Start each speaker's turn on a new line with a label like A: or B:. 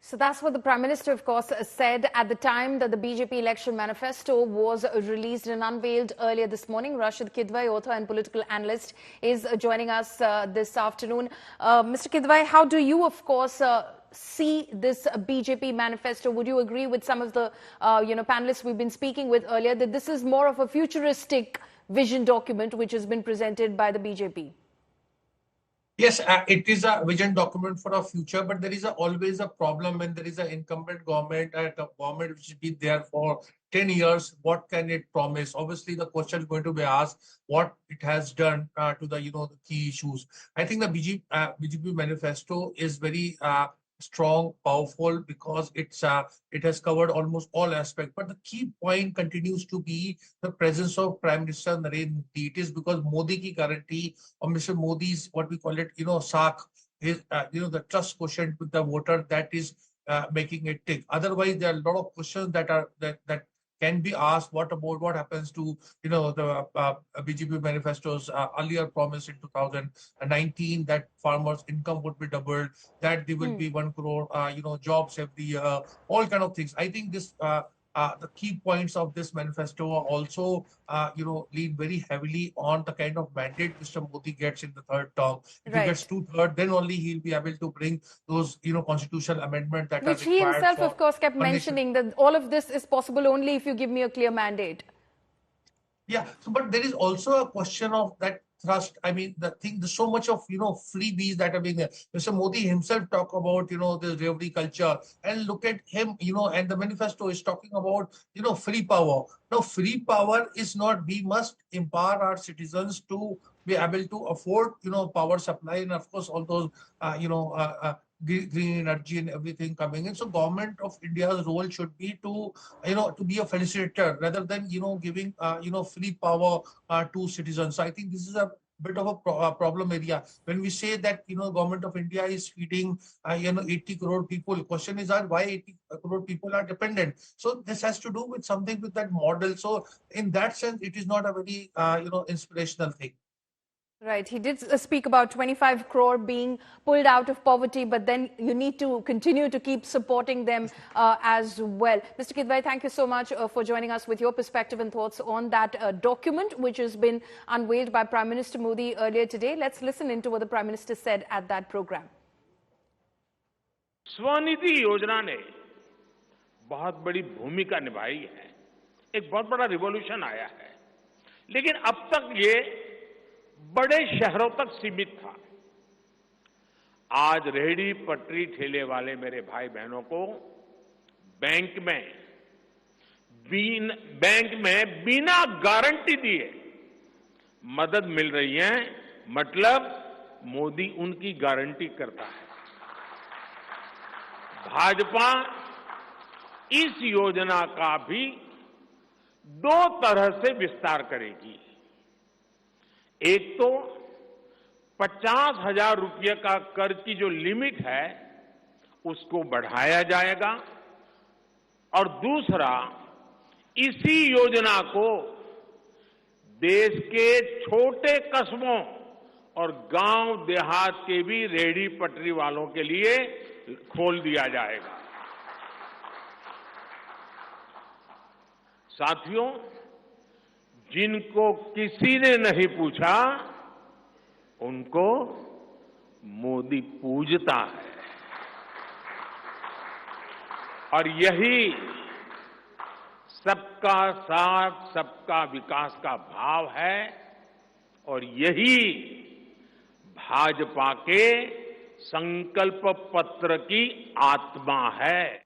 A: So that's what the Prime Minister, of course, said at the time that the BJP election manifesto was released and unveiled earlier this morning. Rashid Kidwai, author and political analyst, is joining us this afternoon. Mr. Kidwai, how do you, of course, see this BJP manifesto? Would you agree with some of the panelists we've been speaking with earlier that this is more of a futuristic vision document which has been presented by the BJP?
B: Yes, it is a vision document for our future, but there is always a problem when there is an incumbent government, a government which has been there for 10 years. What can it promise? Obviously, the question is going to be asked what it has done to the the key issues. I think the BJP manifesto is very strong, powerful, because it has covered almost all aspects. But the key point continues to be the presence of Prime Minister Narendra Modi. It is because Modi ki guarantee, or Mr. Modi's, what we call it, SAK, is the trust quotient with the voter, that is making it tick. Otherwise, there are a lot of questions that can be asked. What about what happens to the BJP manifesto's earlier promise in 2019 that farmers' income would be doubled, that there will be 1 crore jobs every year, all kind of things. I think this the key points of this manifesto are also lean very heavily on the kind of mandate Mr. Modi gets in the third term. If he gets 2/3, then only he'll be able to bring those constitutional amendments that
A: which
B: are
A: he
B: required
A: himself,
B: for
A: of course, kept mentioning that all of this is possible only if you give me a clear mandate.
B: Yeah, so, but there is also a question of that trust. I mean, there's so much of freebies that are being there. Mr. Modi himself talk about the Revdi culture, and look at him, and the manifesto is talking about free power. Now, free power is not. We must empower our citizens to be able to afford power supply, and of course all those green energy and everything coming in. So government of India's role should be to to be a facilitator rather than giving free power to citizens. So I think this is a bit of a problem area when we say that government of India is feeding 80 crore people. Question is why 80 crore people are dependent. So this has to do with something with that model. So in that sense, it is not a very inspirational thing.
A: Right. He did speak about 25 crore being pulled out of poverty, but then you need to continue to keep supporting them as well. Mr. Kidwai, thank you so much for joining us with your perspective and thoughts on that document, which has been unveiled by Prime Minister Modi earlier today. Let's listen into what the Prime Minister said at that program.
C: Svanidhi योजना ने बहुत बड़ी भूमिका निभाई है, एक बहुत बड़ा रिवॉल्यूशन आया है, लेकिन अब तक ये बड़े शहरों तक सीमित था। आज रेहड़ी पटरी ठेले वाले मेरे भाई बहनों को बैंक में बिना गारंटी दिए मदद मिल रही है। मतलब मोदी उनकी गारंटी करता है। भाजपा इस योजना का भी 2 तरह से विस्तार करेगी। एक तो 50,000 रुपये का कर्ज की जो लिमिट है उसको बढ़ाया जाएगा, और दूसरा इसी योजना को देश के छोटे कस्बों और गांव देहात के भी रेहड़ी पटरी वालों के लिए खोल दिया जाएगा। साथियों, जिनको किसी ने नहीं पूछा उनको मोदी पूजता है, और यही सबका साथ सबका विकास का भाव है, और यही भाजपा के संकल्प पत्र की आत्मा है।